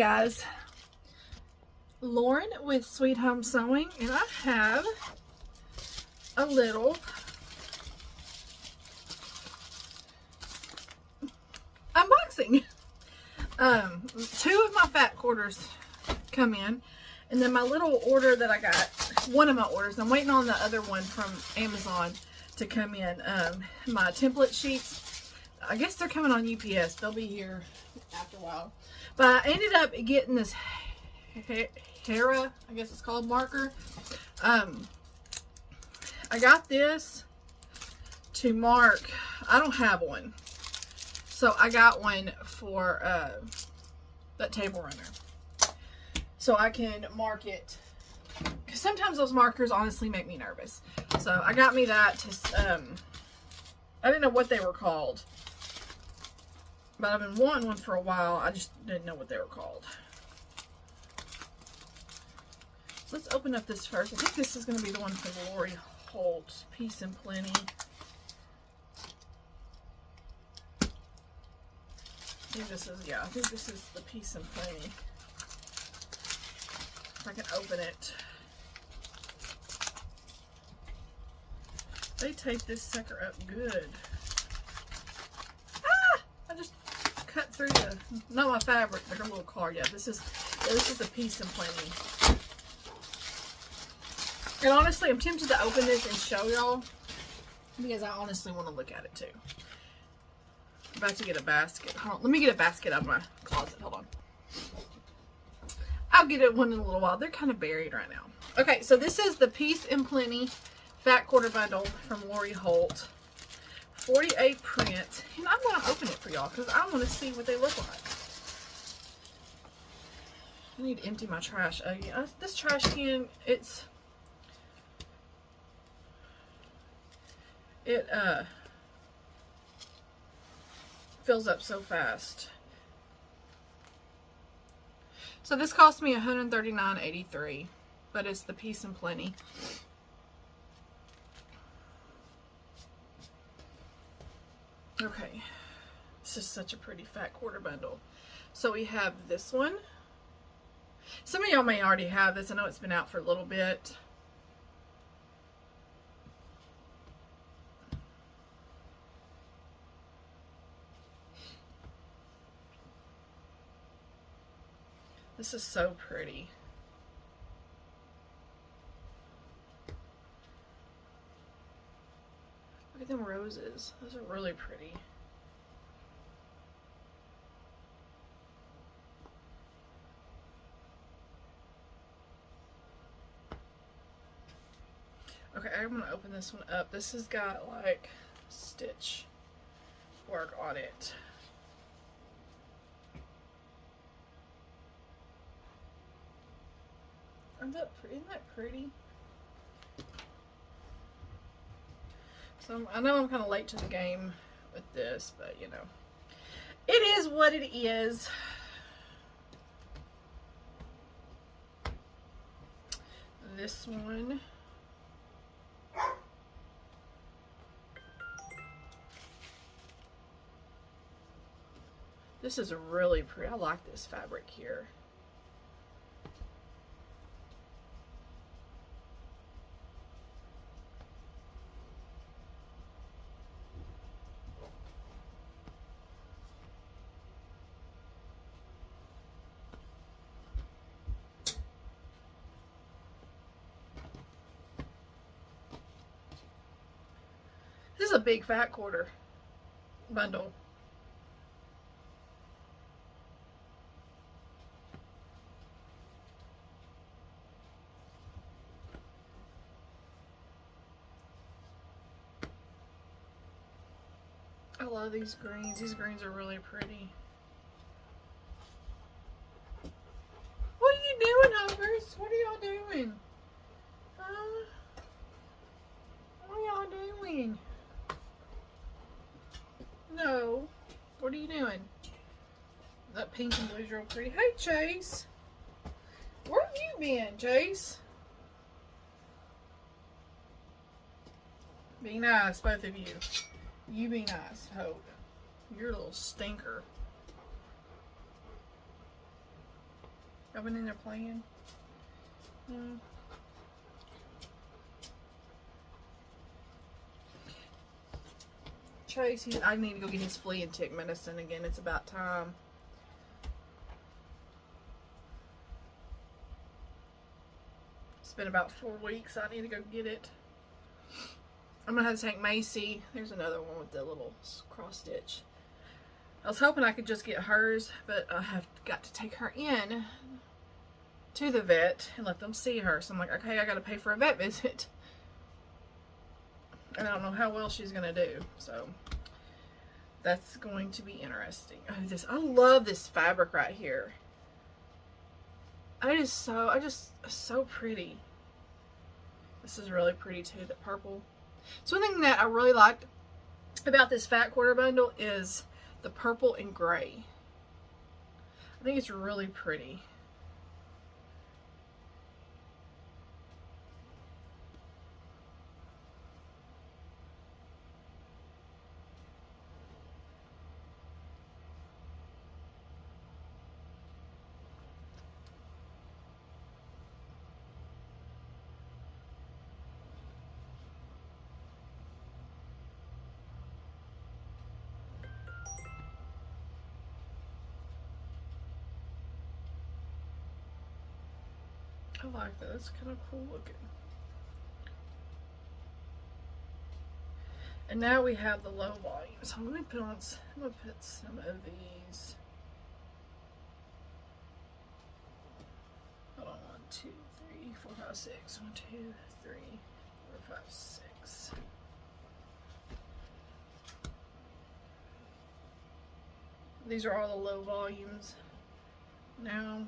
guys, Lauren with Sweet Home Sewing, and I have a little unboxing. Two of my fat quarters come in, and then my little order that I got, one of my orders, I'm waiting on the other one from Amazon to come in. My template sheets, I guess they're coming on UPS. They'll be here after a while. But I ended up getting this Hera, I guess it's called, marker. I got this to mark, I don't have one. So I got one for that table runner. So I can mark it. Because sometimes those markers honestly make me nervous. So I got me that to, I didn't know what they were called. But I've been wanting one for a while. I just didn't know what they were called. Let's open up this first. I think this is going to be the one from Lori Holt. Peace and Plenty. I think this is, yeah, I think this is the Peace and Plenty. If I can open it. They tape this sucker up good. Ah! I just cut through the, not my fabric, but her little card. Yeah, this is the Peace and Plenty. And honestly, I'm tempted to open this and show y'all because I honestly want to look at it too. I'm about to get a basket. Hold on, let me get a basket out of my closet. Hold on. I'll get it one in a little while. They're kind of buried right now. Okay, so this is the Peace and Plenty Fat Quarter Bundle from Lori Holt. 48 print. And I'm going to open it for y'all because I want to see what they look like. I need to empty my trash. Yeah, this trash can, it fills up so fast. So this cost me $139.83, but it's the Peace and Plenty. Okay, this is such a pretty fat quarter bundle. So we have this one. Some of y'all may already have this. I know it's been out for a little bit. This is so pretty. Look at them roses. Those are really pretty. Okay, I'm going to open this one up. This has got like stitch work on it. Isn't that pretty? So I know I'm kind of late to the game with this, but you know, it is what it is. This one. This is really pretty. I like this fabric here. This is a big fat quarter bundle. I love these greens. These greens are really pretty. What are you doing, Hovers? What are y'all doing? Huh? What are y'all doing? No. What are you doing? That pink and blue's real pretty. Hey, Chase. Where have you been, Chase? Be nice, both of you. You be nice, Hope. You're a little stinker. I've been in there playing. Chase, I need to go get his flea and tick medicine again. It's about time. It's been about 4 weeks. I need to go get it. I'm gonna have to take Macy. There's another one with the little cross stitch. I was hoping I could just get hers, but I have got to take her in to the vet and let them see her. So I'm like, okay, I gotta pay for a vet visit. And I don't know how well she's gonna do. So that's going to be interesting. Oh, I love this fabric right here. So pretty. This is really pretty too, the purple. So one thing that I really liked about this fat quarter bundle is the purple and gray. I think it's really pretty. I like that. That's kind of cool looking. And now we have the low volume. So I'm gonna put some of these. Hold on, 1, 2, 3, 4, 5, 6. 1, 2, 3, 4, 5, 6. These are all the low volumes. Now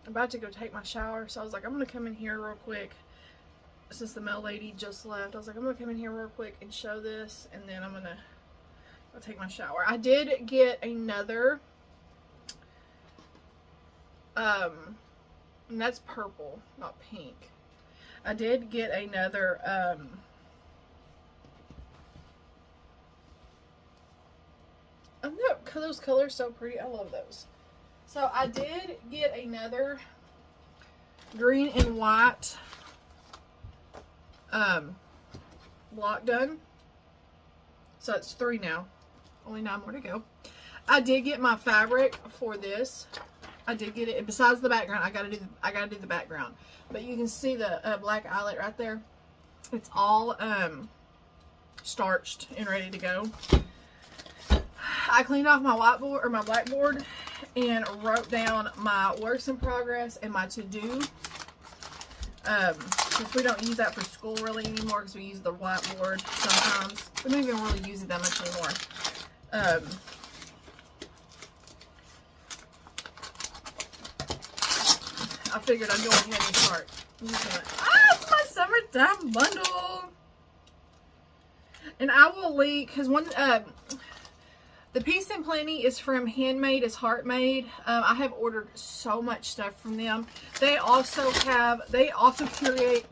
I'm about to go take my shower, so I was like, I'm gonna come in here real quick since the mail lady just left. I was like, I'm gonna come in here real quick and show this, and then I'm gonna go take my shower. I did get another and that's purple, not pink. I did get another oh no, those colors so pretty. I love those. So I did get another green and white block done. So it's 3 now. Only 9 more to go. I did get my fabric for this. I did get it. Besides the background, I gotta do the background. But you can see the black eyelet right there. It's all starched and ready to go. I cleaned off my whiteboard or my blackboard and wrote down my works in progress and my to-do. Since we don't use that for school really anymore, because we use the whiteboard sometimes. We don't even really use it that much anymore. I figured I'd go ahead and start. It's my summertime bundle. And I will link, because the Peace and Plenty is from Handmade is Heart Made. I have ordered so much stuff from them. They also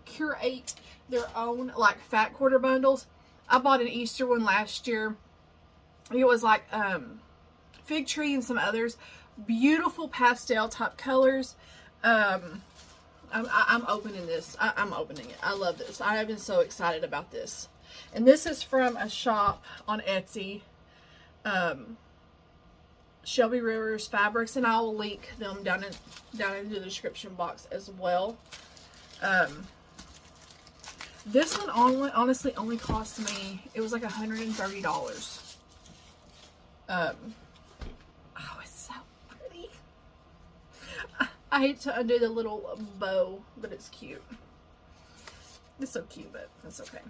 curate their own like fat quarter bundles. I bought an Easter one last year. It was like Fig Tree and some others. Beautiful pastel type colors. I'm opening this. I'm opening it. I love this. I have been so excited about this. And this is from a shop on Etsy. Shelby Rivers Fabrics, and I will link them down in the description box as well. This one honestly only cost me, it was like $130. Oh, it's so pretty. I hate to undo the little bow, but it's cute. It's so cute, but that's okay.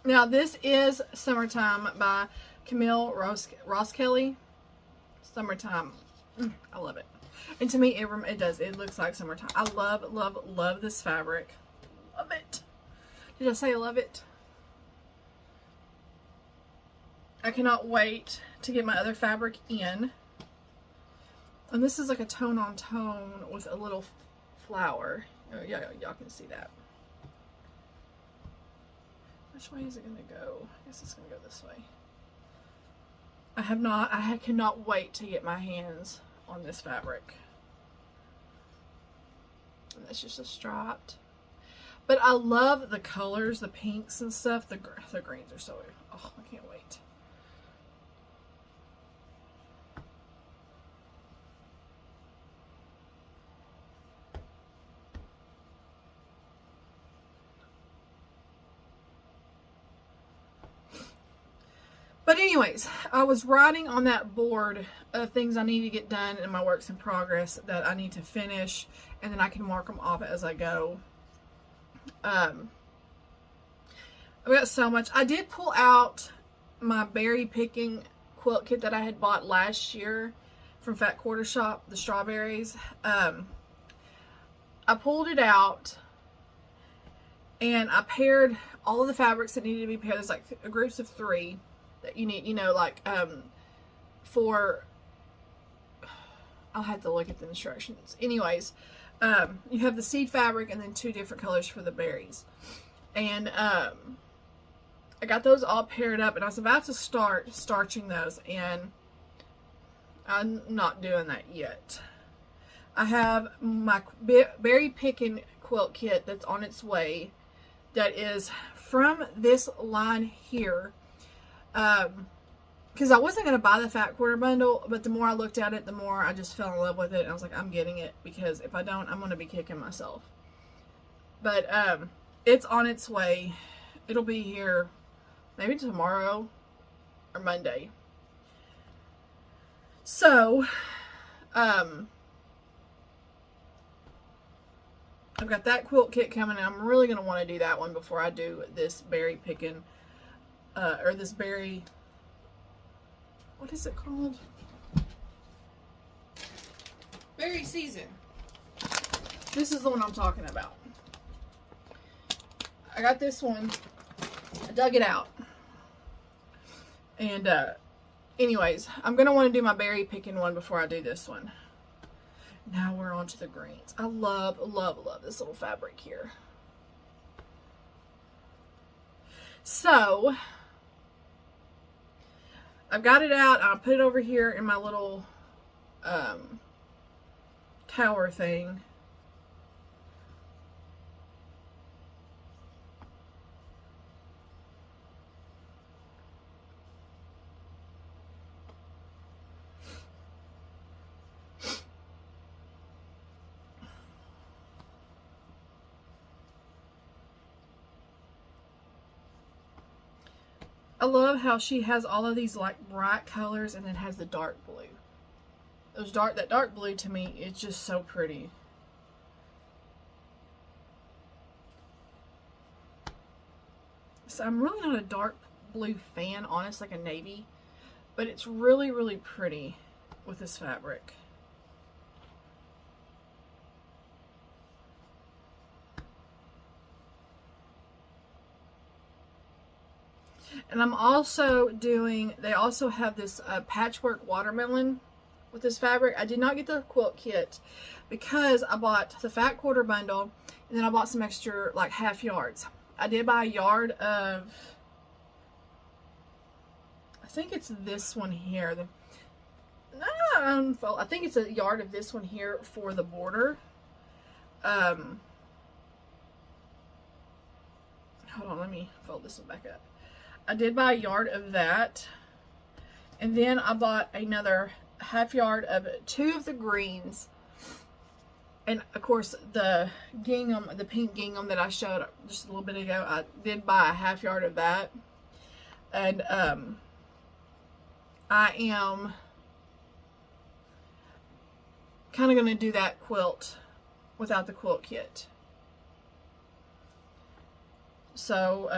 Now this is Summertime by Camille Ross Kelly. Summertime. I love it. And to me, it looks like summertime. I love, love, love this fabric. Love it. Did I say I love it? I cannot wait to get my other fabric in. And this is like a tone on tone with a little flower. Oh, yeah, y'all can see that. Which way is it going to go? I guess it's going to go this way. I cannot wait to get my hands on this fabric. And that's just a striped. But I love the colors, the pinks and stuff. The greens are so, oh, I can't wait. But anyways, I was writing on that board of things I need to get done in my works in progress that I need to finish, and then I can mark them off as I go. I've got so much. I did pull out my berry picking quilt kit that I had bought last year from Fat Quarter Shop, the strawberries. I pulled it out and I paired all of the fabrics that needed to be paired. There's like groups of 3 that you need, you know, like for, I'll have to look at the instructions. Anyways, you have the seed fabric and then 2 different colors for the berries. And I got those all paired up, and I was about to start starching those, and I'm not doing that yet. I have my berry picking quilt kit that's on its way, that is from this line here. Because I wasn't going to buy the Fat Quarter bundle, but the more I looked at it, the more I just fell in love with it. And I was like, I'm getting it, because if I don't, I'm going to be kicking myself. But it's on its way. It'll be here maybe tomorrow or Monday. So, I've got that quilt kit coming, and I'm really going to want to do that one before I do this berry picking, or this berry, what is it called? Berry season. This is the one I'm talking about. I got this one. I dug it out. And anyways, I'm going to want to do my berry picking one before I do this one. Now we're on to the greens. I love, love, love this little fabric here. So, I've got it out. I'll put it over here in my little tower thing. I love how she has all of these like bright colors and then has the dark blue. That dark blue to me is just so pretty. So I'm really not a dark blue fan, honestly, like a navy, but it's really, really pretty with this fabric. And I'm also doing, they also have this patchwork watermelon with this fabric. I did not get the quilt kit because I bought the Fat Quarter bundle, and then I bought some extra like half yards. I did buy a yard of, I think it's this one here. I think it's a yard of this one here for the border. Hold on, let me fold this one back up. I did buy a yard of that, and then I bought another half yard of 2 of the greens, and of course the gingham, the pink gingham that I showed just a little bit ago, I did buy a half yard of that. And I am kind of going to do that quilt without the quilt kit. So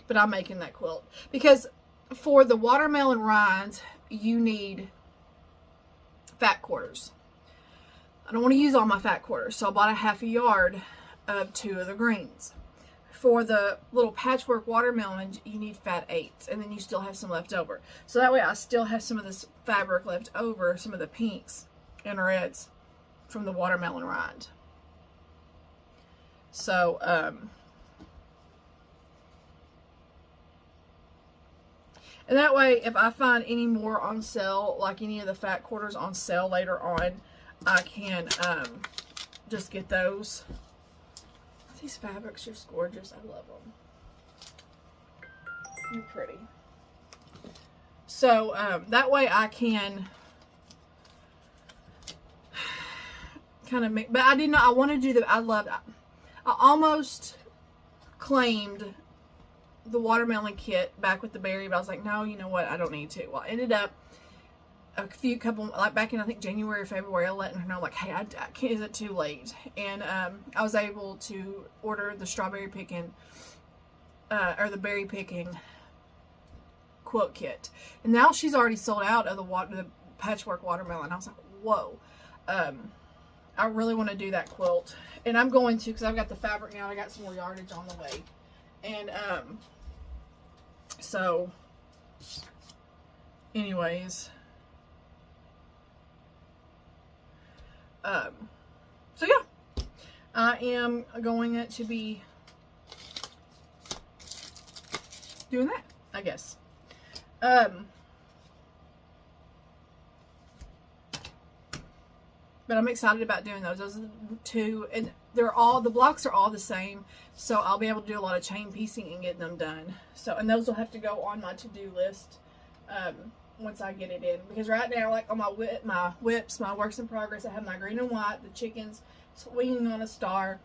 but I'm making that quilt because for the watermelon rinds you need fat quarters. I don't want to use all my fat quarters, so I bought a half a yard of 2 of the greens. For the little patchwork watermelons you need fat 8s, and then you still have some left over, so that way I still have some of this fabric left over, some of the pinks and reds from the watermelon rind. So, and that way, if I find any more on sale, like any of the fat quarters on sale later on, I can just get those. These fabrics are just gorgeous. I love them. They're pretty. So that way I can kind of make, but I did not, I want to do the, I almost claimed the watermelon kit back with the berry, but I was like, no, you know what, I don't need to. Well, I ended up like back in, I think, January or February, I let her know, like, hey, I can't, is it too late? And I was able to order the strawberry picking, or the berry picking quilt kit. And now she's already sold out of the patchwork watermelon. I was like, whoa. I really want to do that quilt. And I'm going to, because I've got the fabric now. I got some more yardage on the way. And, so, anyways. So yeah, I am going to be doing that, I guess. But I'm excited about doing those. Those are the two, and they're all, the blocks are all the same, so I'll be able to do a lot of chain piecing and getting them done. So, and those will have to go on my to-do list once I get it in, because right now, like on my whips, my works in progress, I have my green and white, the chickens swinging on a star.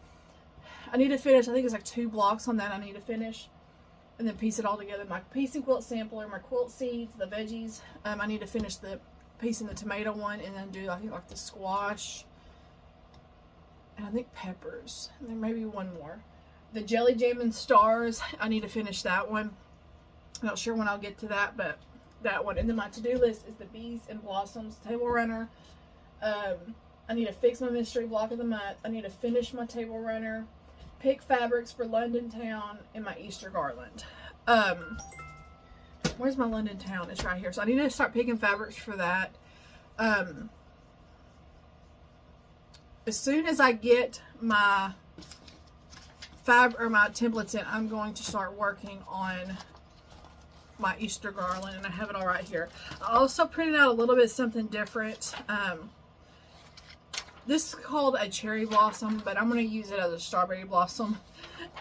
I need to finish, I think it's like 2 blocks on that I need to finish, and then piece it all together. My piece and quilt sampler, my quilt seeds, the veggies, I need to finish the piecing the tomato one, and then do, I think, like the squash, and I think peppers, and then maybe one more. The jelly jam and stars, I need to finish that one. I'm not sure when I'll get to that, but that one. And then my to-do list is the bees and blossoms table runner. I need to fix my mystery block of the month. I need to finish my table runner, pick fabrics for London Town, and my Easter garland. Where's my London Town? It's right here. So I need to start picking fabrics for that. As soon as I get my my templates in, I'm going to start working on my Easter garland, and I have it all right here. I also printed out a little bit something different. This is called a cherry blossom, but I'm going to use it as a strawberry blossom,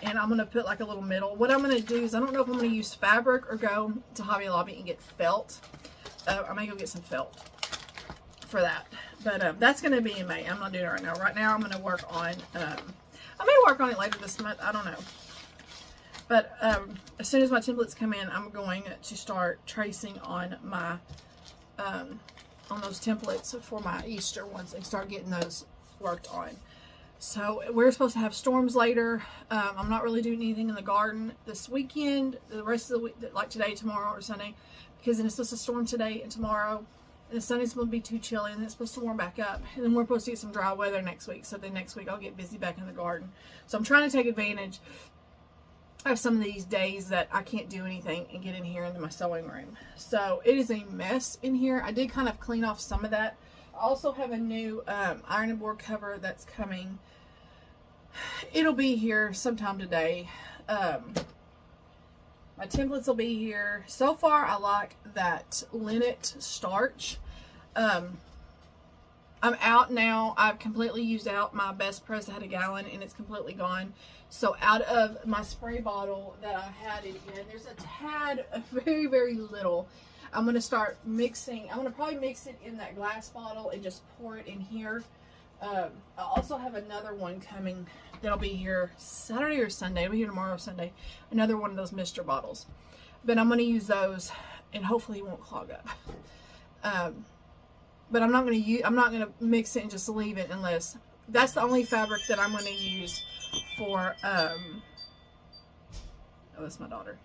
and I'm going to put like a little middle. What I'm going to do is, I don't know if I'm going to use fabric or go to Hobby Lobby and get felt. I may go get some felt for that, but that's going to be in May. I'm not doing it right now. Right now I'm going to work on, I may work on it later this month, I don't know. But as soon as my templates come in, I'm going to start tracing on my on those templates for my Easter ones and start getting those worked on. So we're supposed to have storms later. I'm not really doing anything in the garden this weekend, the rest of the week, like today, tomorrow, or Sunday, because then it's supposed to storm today and tomorrow, and the Sunday's supposed to be too chilly, and it's supposed to warm back up, and then we're supposed to get some dry weather next week. So then next week I'll get busy back in the garden. So I'm trying to take advantage of some of these days that I can't do anything and get in here into my sewing room. So it is a mess in here. I did kind of clean off some of that. I also have a new ironing board cover that's coming. It'll be here sometime today. My templates will be here. So far I like that linnet starch. I'm out now. I've completely used out my best press. I had a gallon and it's completely gone. So out of my spray bottle that I had it in, there's a tad, very, very little. I'm going to start mixing. I'm going to probably mix it in that glass bottle and just pour it in here. I also have another one coming that'll be here Saturday or Sunday. It'll be here tomorrow or Sunday. Another one of those Mr. bottles. But I'm going to use those and hopefully it won't clog up. But I'm not going to mix it and just leave it unless, that's the only fabric that I'm going to use for, oh, that's my daughter,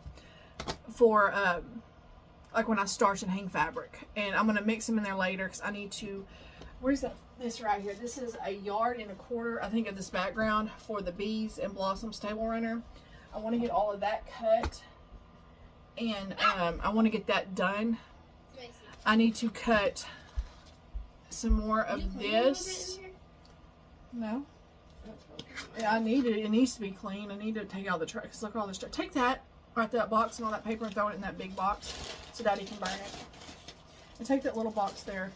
for, like when I starch and hang fabric. And I'm going to mix them in there later because I need to, where's that, this right here, this is 1.25 yards, I think, of this background for the Bees and Blossoms table runner. I want to get all of that cut, and I want to get that done. I need to cut some more of this. No? Yeah, it needs to be clean. I need to take out the trash. Cause look at all this trash. Take that, right, that box and all that paper and throw it in that big box so Daddy can burn it. And take that little box there.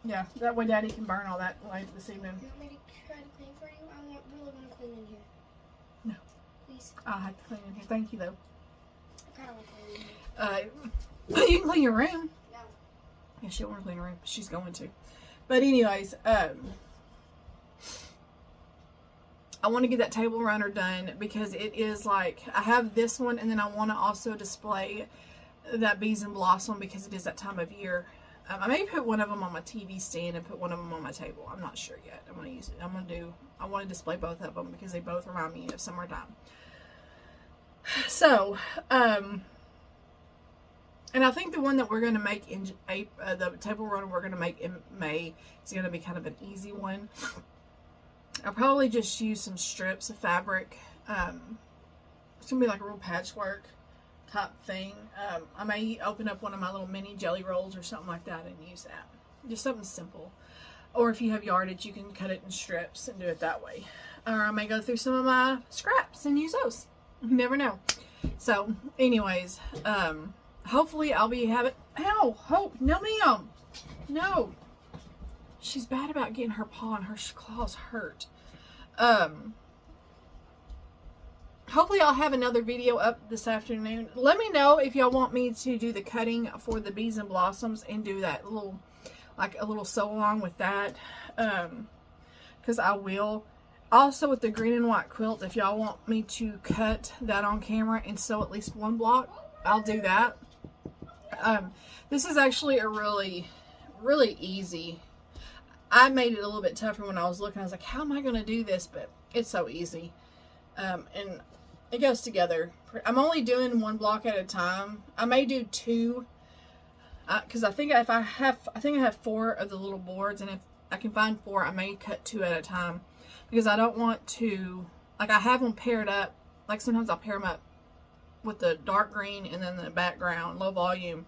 Yeah, that way Daddy can burn all that later this evening. You want me to try to clean for you? I really want to clean in here. No. Please. I'll have to clean in here. Thank you, though. I kind of want to clean in here. You can clean your room. No. Yeah, she don't want to clean her room. She's going to. But anyways, I want to get that table runner done because it is like, I have this one and then I want to also display that Bees and Blossom because it is that time of year. I may put one of them on my TV stand and put one of them on my table. I'm not sure yet. I'm going to use it. I want to display both of them because they both remind me of summertime. So, and I think the one that we're going to make in the table runner we're going to make in May is going to be kind of an easy one. I'll probably just use some strips of fabric. It's going to be like a real patchwork type thing. I may open up one of my little mini jelly rolls or something like that and use that. Just something simple. Or if you have yardage, you can cut it in strips and do it that way. Or I may go through some of my scraps and use those. You never know. So, anyways, hopefully I'll be having... Ow! Hope! No, ma'am! No! She's bad about getting her paw and her claws hurt. Hopefully I'll have another video up this afternoon. Let me know if y'all want me to do the cutting for the Bees and Blossoms and do that little, like a little sew along with that. Because I will. Also with the green and white quilt, if y'all want me to cut that on camera and sew at least one block, I'll do that. This is actually a really, really easy. I made it a little bit tougher when I was looking. I was like, how am I going to do this? But it's so easy. And it goes together. I'm only doing one block at a time. I may do two. Because I think I have 4 of the little boards. And if I can find 4, I may cut 2 at a time. Because I don't want to, like I have them paired up. Like sometimes I'll pair them up with the dark green and then the background, low volume,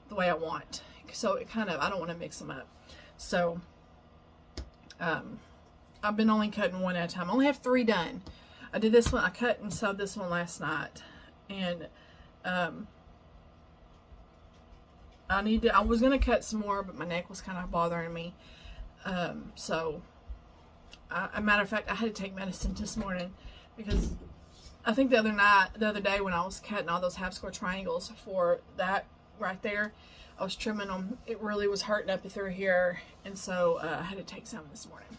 the way I want. So it kind of, I don't want to mix them up. So... I've been only cutting 1 at a time. I only have 3 done. I did this one. I cut and sewed this one last night. And, I was going to cut some more, but my neck was kind of bothering me. So, a matter of fact, I had to take medicine this morning because I think the other day when I was cutting all those half square triangles for that right there, I was trimming them. It really was hurting up through here. And so I had to take some this morning.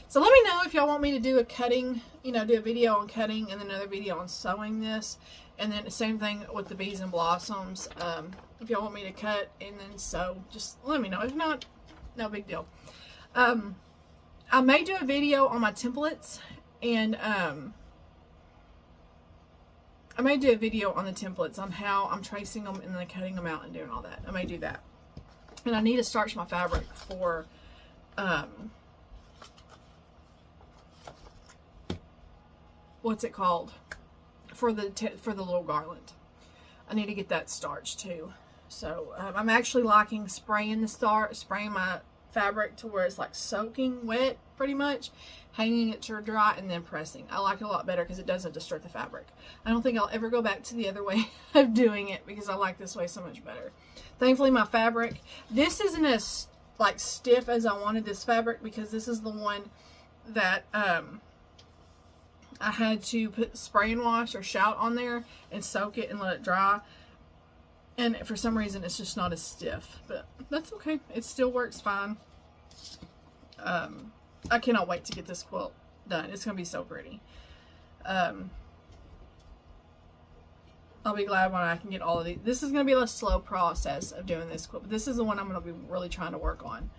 So let me know if y'all want me to do a cutting, do a video on cutting and then another video on sewing this. And then the same thing with the Bees and Blossoms. If y'all want me to cut and then sew, just let me know. If not, no big deal. I may do a video on my templates. And I may do a video on the templates on how I'm tracing them and then cutting them out and doing all that. I may do that. And I need to starch my fabric for what's it called? For the little garland. I need to get that starched too. So I'm actually liking spraying my fabric to where it's like soaking wet pretty much, hanging it to dry and then pressing. I like it a lot better because it doesn't distort the fabric. I don't think I'll ever go back to the other way of doing it because I like this way so much better. Thankfully my fabric, this isn't as like stiff as I wanted this fabric because this is the one that I had to put spray and wash or shout on there and soak it and let it dry. And for some reason, it's just not as stiff. But that's okay. It still works fine. I cannot wait to get this quilt done. It's going to be so pretty. I'll be glad when I can get all of these. This is going to be a slow process of doing this quilt. But this is the one I'm going to be really trying to work on.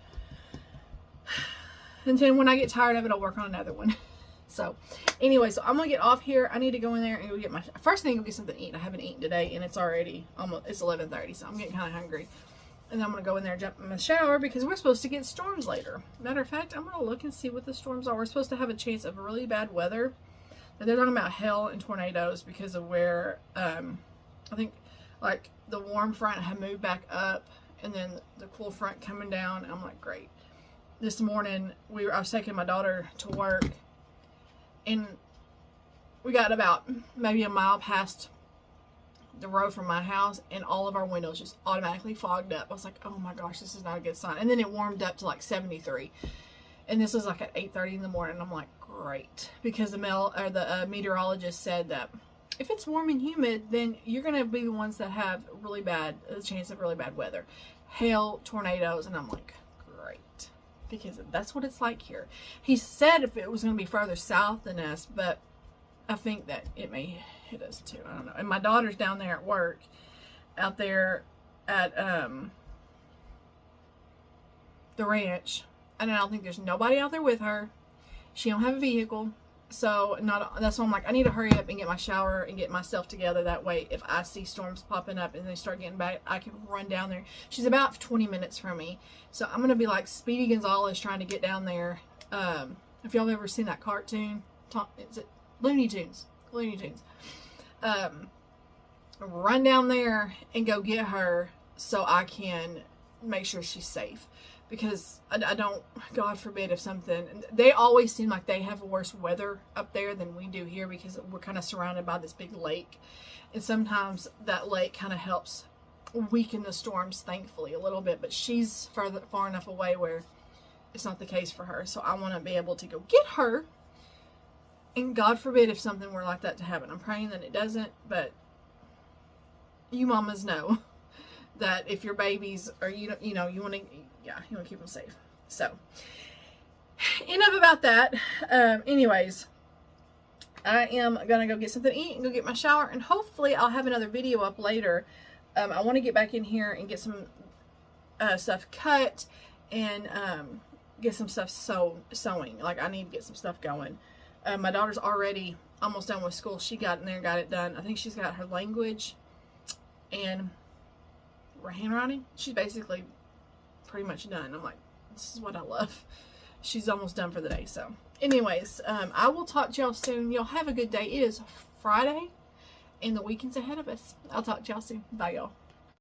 And then when I get tired of it, I'll work on another one. So, anyway, so I'm going to get off here. I need to go in there and go get my... First thing, go get something to eat. I haven't eaten today, and it's already almost... It's 11:30, so I'm getting kind of hungry. And then I'm going to go in there and jump in the shower because we're supposed to get storms later. Matter of fact, I'm going to look and see what the storms are. We're supposed to have a chance of really bad weather. They're talking about hail and tornadoes because of where... I think, like, the warm front had moved back up, and then the cool front coming down. And I'm like, great. this morning I was taking my daughter to work, and we got about maybe a mile past the road from my house, and all of our windows just automatically fogged up. I was like, oh my gosh, this is not a good sign. And then it warmed up to like 73, and this was like at 8:30 in the morning. I'm like, great, because the meteorologist said that if it's warm and humid, then you're gonna be the ones that have a chance of really bad weather, hail, tornadoes. And I'm like, great, because that's what it's like here. He said if it was gonna be further south than us, but I think that it may hit us too. I don't know. And my daughter's down there at work, out there at the ranch, and I don't think there's nobody out there with her. She don't have a vehicle, so that's why I'm like, I need to hurry up and get my shower and get myself together. That way, if I see storms popping up and they start getting bad, I can run down there. She's about 20 minutes from me, so I'm gonna be like Speedy Gonzales trying to get down there. If y'all have ever seen that cartoon, is it Looney Tunes? Run down there and go get her so I can make sure she's safe, because I don't, God forbid, if something, they always seem like they have worse weather up there than we do here, because we're kind of surrounded by this big lake, and sometimes that lake kind of helps weaken the storms, thankfully, a little bit, but she's far enough away where it's not the case for her. So I want to be able to go get her. And God forbid if something were like that to happen. I'm praying that it doesn't, but you mamas know that if your babies are, you want to keep them safe. So, enough about that. Anyways, I am going to go get something to eat and go get my shower, and hopefully I'll have another video up later. I want to get back in here and get some stuff cut, and get some stuff sewing. Like, I need to get some stuff going. My daughter's already almost done with school. She got in there, got it done. I think she's got her language and her handwriting. She's basically pretty much done. I'm like, this is what I love. She's almost done for the day. So anyways, I will talk to y'all soon. Y'all have a good day. It is Friday and the weekend's ahead of us. I'll talk to y'all soon. Bye, y'all.